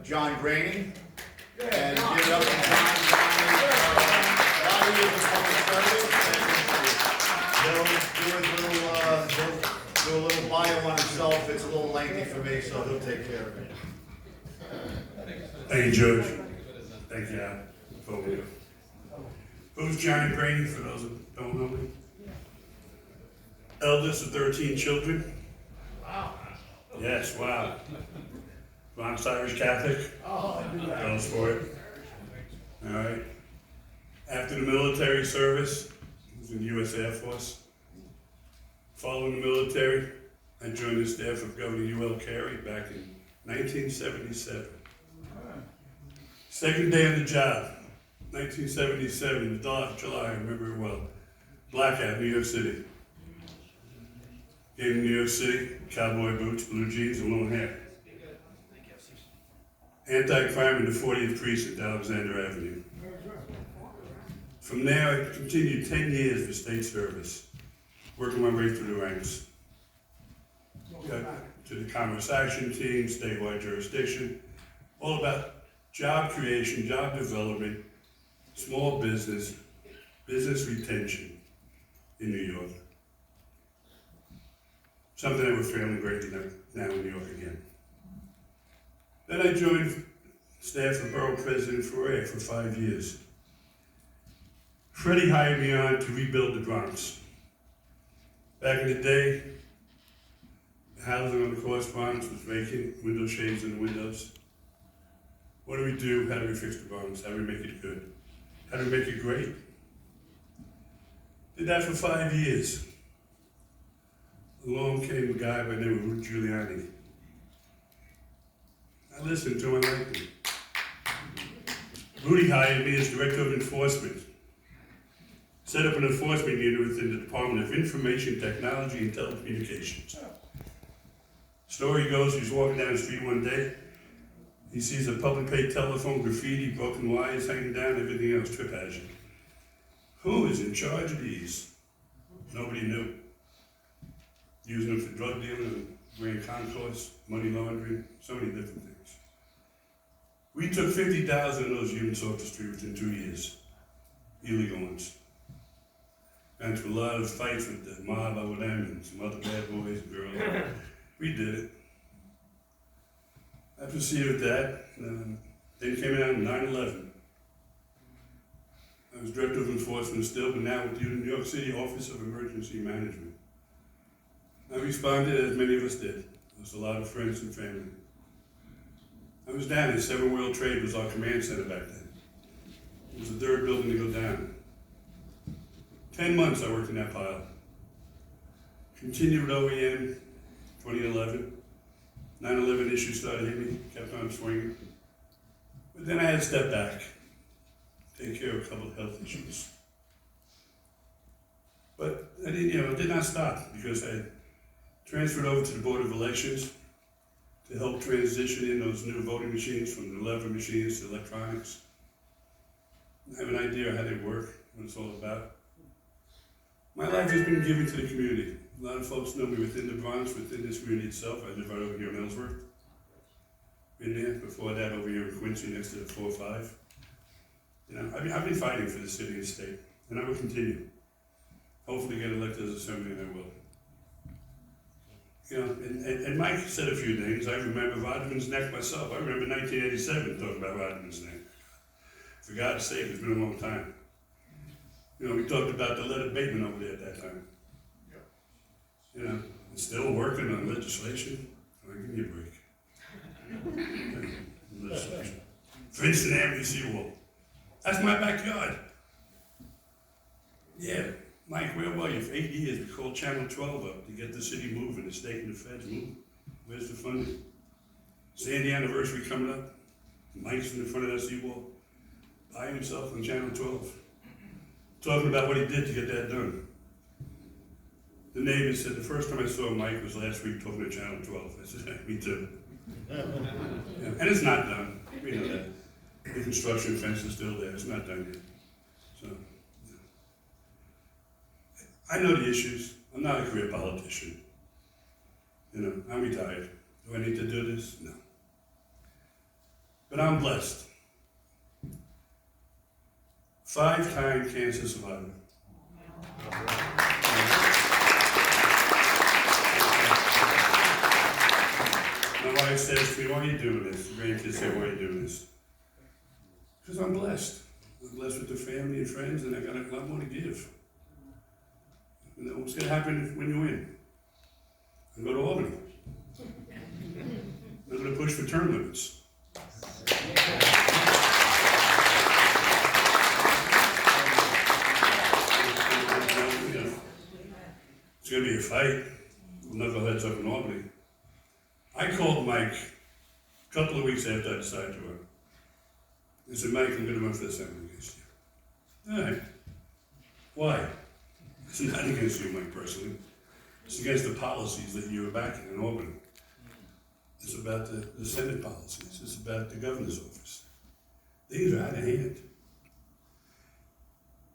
John Graney, and give it up to John. A lot of years of public service, and he'll do a little bio on himself. It's a little lengthy for me, so he'll take care of it. Thank you, George. Thank you, Al. Who's John Graney, for those that don't know me? Eldest of 13 children. Wow. Yes, wow. Bronx Irish Catholic. Oh, I knew that. Goes for it. All right. After the military service, I was in the U.S. Air Force. Following the military, I joined the staff of Governor U.L. Carey back in 1977. Second day on the job, 1977, July, I remember it well. Blackout, New York City. Came to New York City, cowboy boots, blue jeans, and long hair. Anti-crime in the 40th Precinct, Alexander Avenue. From there, I continued 10 years for state service, working my way through the ranks. Got to the Commerce Action Team, statewide jurisdiction, all about job creation, job development, small business, business retention in New York. Something that we're feeling greatly now in New York again. Then I joined staff of Borough President Ferrer for 5 years. Freddie hired me on to rebuild the Bronx. Back in the day, the housing on the Cross Bronx was vacant, window shades in the windows. What do we do? How do we fix the Bronx? How do we make it good? How do we make it great? Did that for 5 years. Along came a guy by the name of Rudy Giuliani. I listened to him and liked him. Rudy hired me as Director of Enforcement. Set up an enforcement unit within the Department of Information Technology and Telecommunications. Story goes, he's walking down the street one day, he sees a public pay telephone, graffiti, broken wires hanging down, everything else, trip hazard. Who is in charge of these? Nobody knew. Using them for drug dealing, grand concourse, money laundering, so many different things. We took 50,000 of those units off the street within 2 years, illegal ones. And through a lot of fights with the mob over them and some other bad boys and girls. We did it. I proceeded with that. Then came out in 9/11. I was Director of Enforcement still, but now with the New York City Office of Emergency Management. I responded as many of us did. Lost a lot of friends and family. I was down at 7 World Trade was our command center back then. It was the third building to go down. 10 months I worked in that pile. Continued with OEM, 2011. 9/11 issues started hitting me, kept on swinging. But then I had to step back, take care of a couple of health issues. But I didn't, it did not stop because I transferred over to the Board of Elections to help transition in those new voting machines from the lever machines to electronics. I have an idea how they work, what it's all about. My life has been given to the community. A lot of folks know me within the Bronx, within this community itself. I live right over here in Ellsworth. Been there before that over here in Quincy next to the 405. I've been fighting for the city and state, and I will continue. Hopefully get elected as assembly, and I will. And Mike said a few things. I remember Rodman's Neck myself. I remember 1987 talking about Rodman's Neck. For God's sake, it's been a long time. We talked about the lead abatement over there at that time. And still working on legislation. Give me a break. Legislation. Princeton Avenue seawall. That's my backyard. Yeah, Mike, where were you? For 8 years, we called Channel 12 up to get the city moving, the state and the feds moving. Where's the funding? Sandy anniversary coming up. Mike's in the front of that seawall, by himself on Channel 12, talking about what he did to get that done. The neighbor said, the first time I saw Mike was last week talking to Channel 12. I said, me too. And it's not done. We know that. The construction fence is still there. It's not done yet. So, I know the issues. I'm not a career politician. I'm retired. Do I need to do this? No. But I'm blessed. 5-time cancer survivor. My wife says to me, why are you doing this? The grandkids say, why are you doing this? Because I'm blessed. I'm blessed with the family and friends, and I got a lot more to give. You know, what's going to happen when you win? I go to Albany. I'm going to push for term limits. It's going to be a fight. Knuckleheads up in Albany. I called Mike a couple of weeks after I decided to run. I said, Mike, I'm going to run for the Senate against you. All right. Why? It's not against you, Mike, personally. It's against the policies that you were backing in Albany. It's about the Senate policies. It's about the governor's office. Things are out of hand.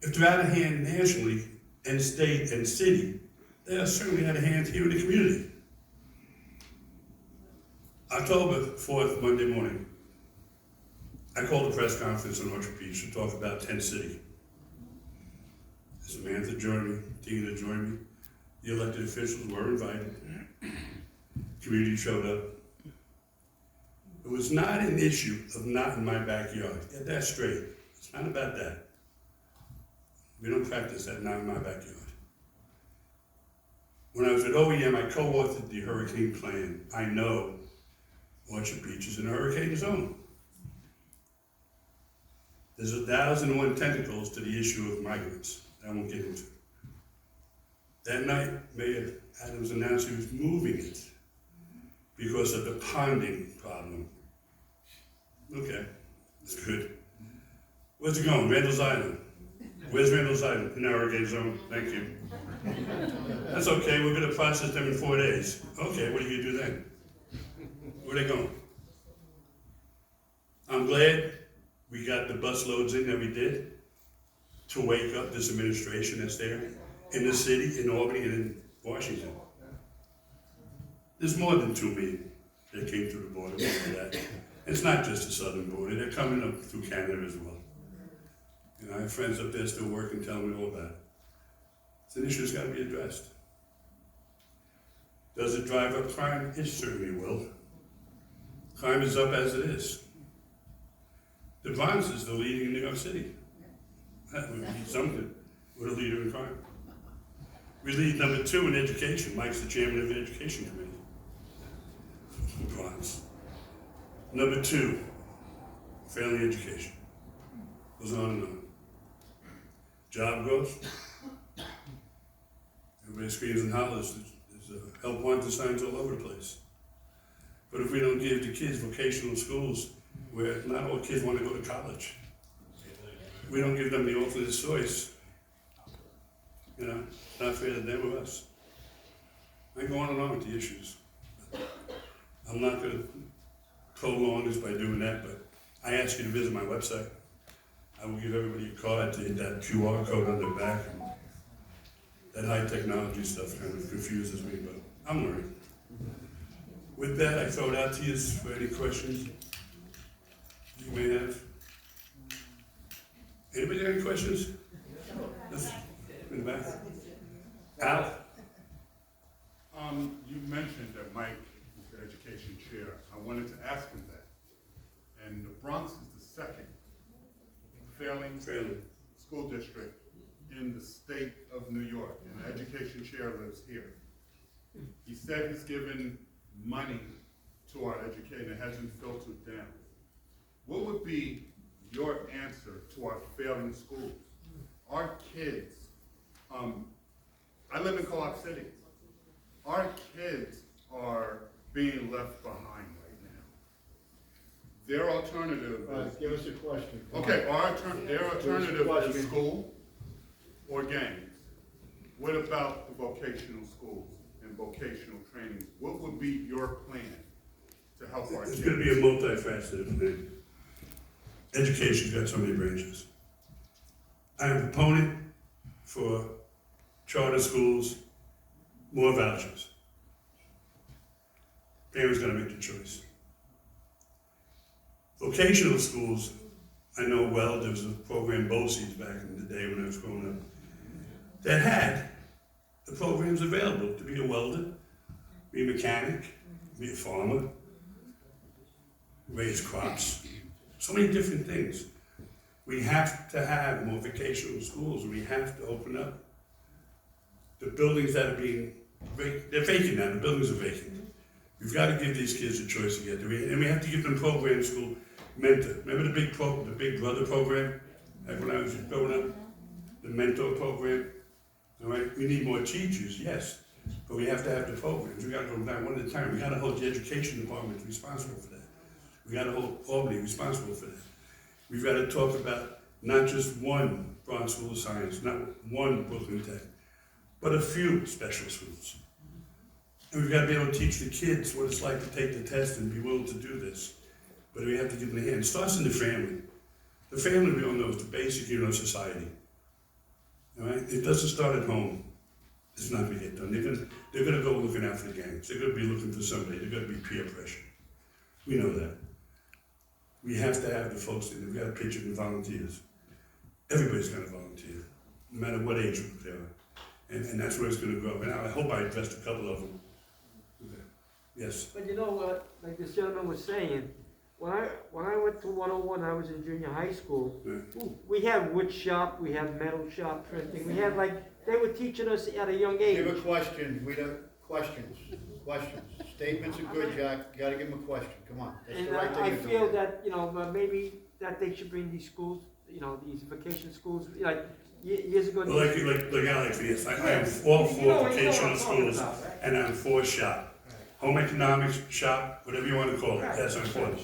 If they're out of hand nationally, and state and city, they are certainly out of hand here in the community. October 4th, Monday morning, I called a press conference in Orchard Beach to talk about Tent City. Samantha joined me, Tina joined me. The elected officials were invited. Community showed up. It was not an issue of not in my backyard. Get that straight. It's not about that. We don't practice that not in my backyard. When I was at OEM, I co-authored the hurricane plan. I know Orchard Beach is in a hurricane zone. There's 1,001 tentacles to the issue of migrants. I won't get into. That night, Mayor Adams announced he was moving it because of the ponding problem. Okay, that's good. Where's it going? Randall's Island. Where's Randall's Island? In our hurricane zone. Thank you. That's okay, we're gonna process them in 4 days. Okay, what are you gonna do then? Where are they going? I'm glad we got the bus loads in that we did to wake up this administration that's there in the city, in Albany, and in Washington. There's more than 2 million that came through the border. We know that. It's not just the southern border, they're coming up through Canada as well. You know, I have friends up there still working, telling me all about it. It's an issue that's got to be addressed. Does it drive up crime? It certainly will. Crime is up as it is. The Bronx is the leading in New York City. That would be something. We're the leader in crime. We lead number 2 in education. Mike's the chairman of the education committee. Bronx. Number 2, family education. Goes on and on. Job growth. Everybody screams and hollers. There's help wanted signs all over the place. But if we don't give the kids vocational schools where not all kids want to go to college, we don't give them the alternate choice, you know, it's not fair to them or us. I go on and on with the issues. I'm not going to prolong this by doing that, but I ask you to visit my website. I will give everybody a card to hit that QR code on the back. That high technology stuff kind of confuses me, but I'm learning. With that, I throw it out to you for any questions you may have. Anybody got any questions? Yes, in the back. Al? You mentioned that Mike is the education chair. I wanted to ask him that. And the Bronx is the second failing school district in the state of New York, and the education chair lives here. He said he's given money to our education, it hasn't filtered down. What would be your answer to our failing schools? Our kids, I live in Co-op City. Our kids are being left behind right now. Their alternative is... Give us a question. Okay, their alternative is school or games. What about the vocational schools and vocational training? What would be your plan to help our kids? It's going to be a multifaceted thing. Education's got so many branches. I am a proponent for charter schools, more vouchers. Parents got to make the choice. Vocational schools, I know well, there was a program, BOCES, back in the day when I was growing up, that had the programs available to be a welder, be a mechanic, be a farmer, raise crops, so many different things. We have to have more vocational schools. We have to open up. The buildings that are being, they're vacant now, the buildings are vacant. We've got to give these kids a choice to get there. And we have to give them program school mentor. Remember the Big Brother program? Like when I was growing up? The mentor program? All right, we need more teachers, yes, but we have to have the programs. We got to go down one at a time. We got to hold the education department responsible for that. We got to hold Albany responsible for that. We've got to talk about not just one Bronx School of Science, not one Brooklyn Tech, but a few special schools. And we've got to be able to teach the kids what it's like to take the test and be willing to do this. But we have to give them the hand. It starts in the family. The family, we all know, is the basic unit of society. All right? It doesn't start at home. It's not going to get done. They're going to go looking out for the gangs. They're going to be looking for somebody. They're going to be peer pressure. We know that. We have to have the folks in there. We've got to pitch in volunteers. Everybody's going to volunteer, no matter what age group they are. And that's where it's going to grow. And I hope I addressed a couple of them. Okay. Yes? But you know what, like this gentleman was saying, when I went to 101, I was in junior high school, Yeah. we had wood shop, we had metal shop printing, we had they were teaching us at a young age. Give a question, questions. Statements are good, Jack, you gotta give them a question, come on. That's the And right thing I to do. feel that, maybe that they should bring these schools, these vacation schools, years ago. Well, like Alex, yes, I am all for You know what vocational I'm talking schools, about, right? and I'm for SHOP. Home economics, SHOP, whatever you want to call it, Right. that's important.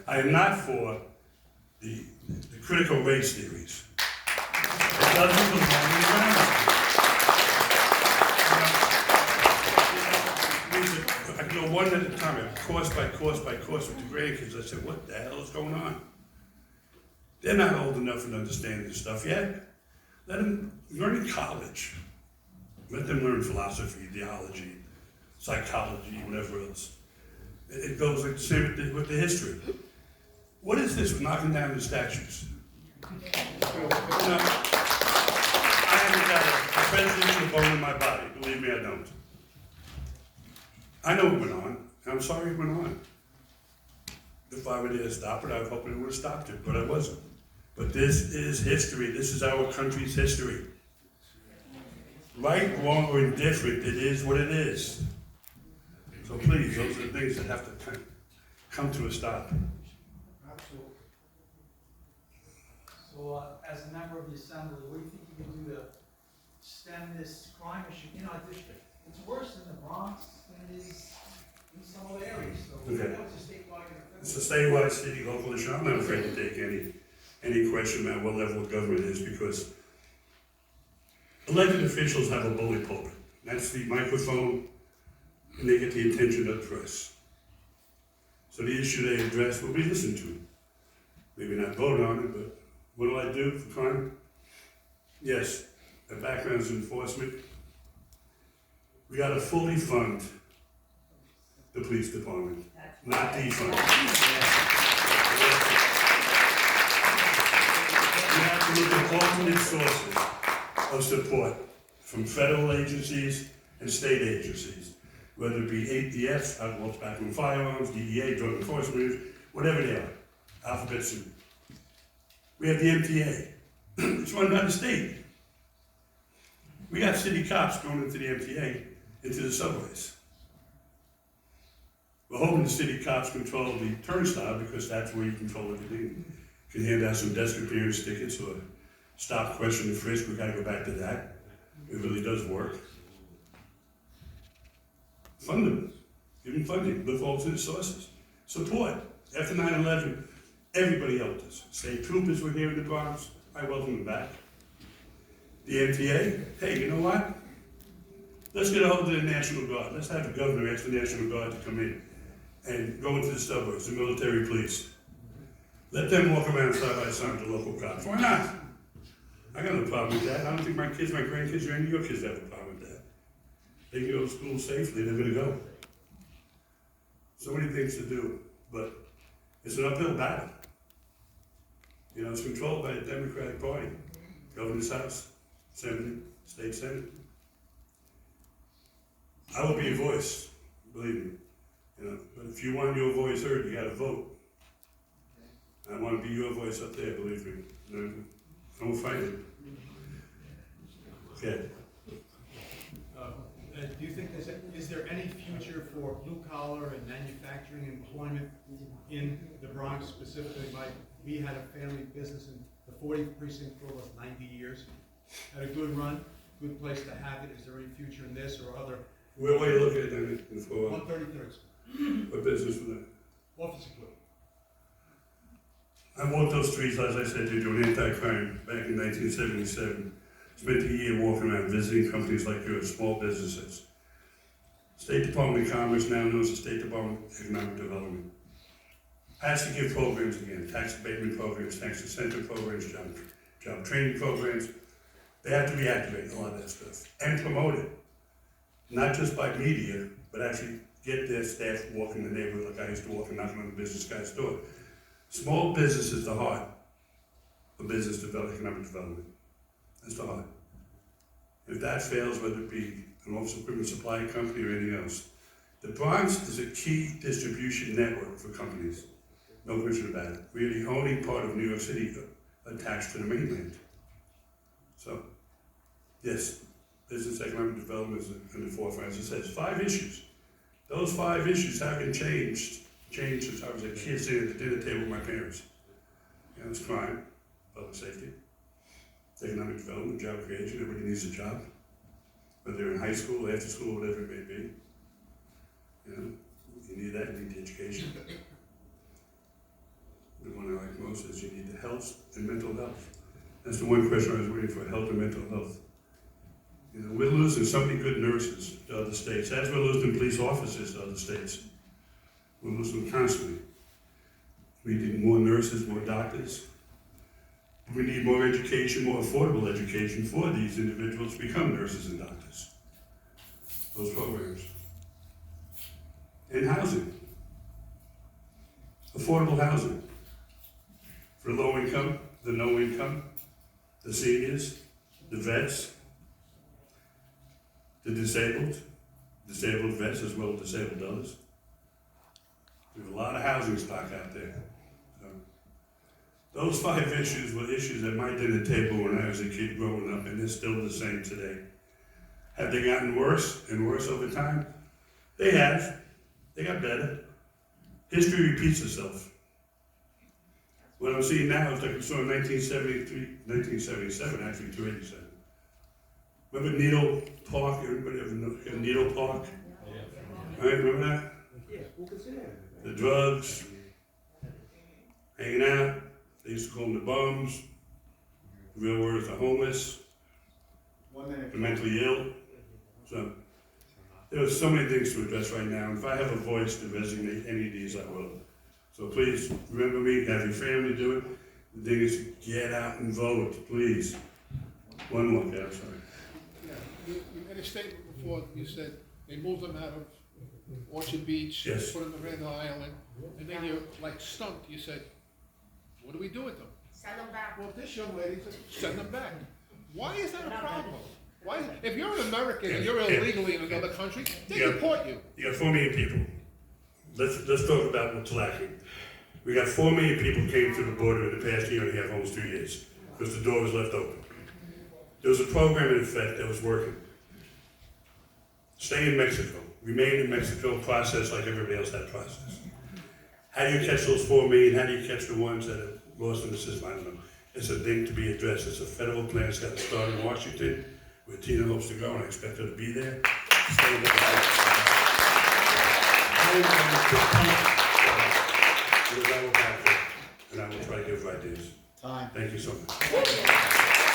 I am not for the critical race theories. It doesn't belong in grammar school. I can go one at a time, course by course with the grandkids. I said, what the hell is going on? They're not old enough and understanding this stuff yet. Let them learn in college. Let them learn philosophy, theology, psychology, whatever else. It goes like the same with the history. What is this with knocking down the statues? I haven't got a presidential bone in my body, believe me, I don't. I know it went on, and I'm sorry it went on. If I were there to stop it, I hope it would have stopped it, but I wasn't. But this is history, this is our country's history. Right, wrong, or indifferent, it is what it is. So please, those are the things that have to come to a stop. Absolutely. So, as a member of the assembly, what do you think you can do to stem this crime issue in our district? It's worse in the Bronx than it is in some other areas, so Okay. it's a statewide and It's a statewide, city, local issue. I'm not afraid to take any question about what level of government is, because elected officials have a bully pulpit. That's the microphone, and they get the attention of the press. So the issue they address will be listened to. Maybe not vote on it, but what do I do for crime? Yes, the background is enforcement. We gotta fully fund the police department, not defund. We have to look at alternate sources of support from federal agencies and state agencies, whether it be ATF, Alcohol, Tobacco and Firearms, DEA, Drug Enforcement, whatever they are, alphabet soup. We have the MTA. It's run by the state. We got city cops going into the MTA, into the subways. We're hoping the city cops control the turnstile, because that's where you control everything. You can hand out some desk appearance tickets or stop, question, and frisk. We gotta go back to that. It really does work. Fund them. Give them funding. Look for alternate sources. Support. After 9/11, everybody helped us. State troopers were here in the Bronx. I welcome them back. The MTA, hey, you know what? Let's get a hold of the National Guard. Let's have the governor ask the National Guard to come in and go into the suburbs, the military police. Let them walk around side by side with the local cops. Why not? I got no problem with that. I don't think my kids, my grandkids, or any of your kids have a problem with that. They can go to school safely, they're gonna go. So many things to do, but it's an uphill battle. You know, it's controlled by the Democratic Party. Governor's House, Assembly, State Senate. I will be your voice, believe me. You know, but if you want your voice heard, you gotta vote. I want to be your voice up there, believe me. I will fight it. Okay. Do you think is there any future for blue collar and manufacturing employment in the Bronx specifically? We had a family business in the 40th precinct for almost 90 years. Had a good run, good place to have it. Is there any future in this or other? Where are you looking at then? For 133rd. what business was that? Office equipment. I walked those streets, as I said, to do anti-crime back in 1977. Spent a year walking around visiting companies like yours, small businesses. State Department of Commerce now knows the State Department of Economic Development. Has to give programs again, tax abatement programs, tax incentive programs, job training programs. They have to reactivate a lot of that stuff and promote it. Not just by media, but actually get their staff walking the neighborhood like I used to walk and knocking on the business guy's door. Small business is the heart of business development, economic development. That's the heart. If that fails, whether it be an office equipment supply company or anything else, the Bronx is a key distribution network for companies. No question about it. We're the only part of New York City attached to the mainland. So, yes, business economic development is in the forefront. As it says, 5 issues. Those 5 issues haven't changed since I was a kid sitting at the dinner table with my parents. You know, it's crime, public safety, economic development, job creation. Everybody needs a job, whether they're in high school, after school, whatever it may be. You know, you need that, you need the education. The one I like most is you need the health and mental health. That's the one question I was waiting for, health and mental health. You know, we're losing so many good nurses to other states, as we're losing police officers to other states. We're losing them constantly. We need more nurses, more doctors. We need more education, more affordable education for these individuals to become nurses and doctors. Those programs. And housing. Affordable housing. For low income, the no income, the seniors, the vets, the disabled vets as well as disabled others. There's a lot of housing stock out there. So, those 5 issues were issues at my dinner table when I was a kid growing up, and they're still the same today. Have they gotten worse and worse over time? They have. They got better. History repeats itself. What I'm seeing now is like we saw in 1977, actually 287. Remember Needle Park? Everybody ever know Needle Park? Yeah. Right, remember that? Yeah, we'll consider it. The drugs, hanging out. They used to call them the bums. The real word is the homeless, the mentally ill. So there are so many things to address right now. If I have a voice to designate any of these, I will. So please remember me, have your family do it. The thing is, get out and vote, please. One more, yeah, I'm sorry. Yeah, you made a statement before, you said they moved them out of Orchard Beach, Yes. put them in Randall Island, and then you're like stumped, you said, what do we do with them? Send them back. Well, this young lady said, send them back. Why is that a problem? Why, if you're an American and you're illegally in another country, they Yeah. deport you. You got 4 million people. Let's talk about what's lacking. We got 4 million people came through the border in the past year and a half, almost 2 years, because the door was left open. There was a program in effect that was working. Stay in Mexico, remain in Mexico, process like everybody else had processed. How do you catch those 4 million? How do you catch the ones that are lost in the system? I don't know. It's a thing to be addressed. It's a federal plan. It's got to start in Washington, where Tina hopes to go, and I expect her to be there. Stay in the and I will try to give ideas. Time. Thank you so much.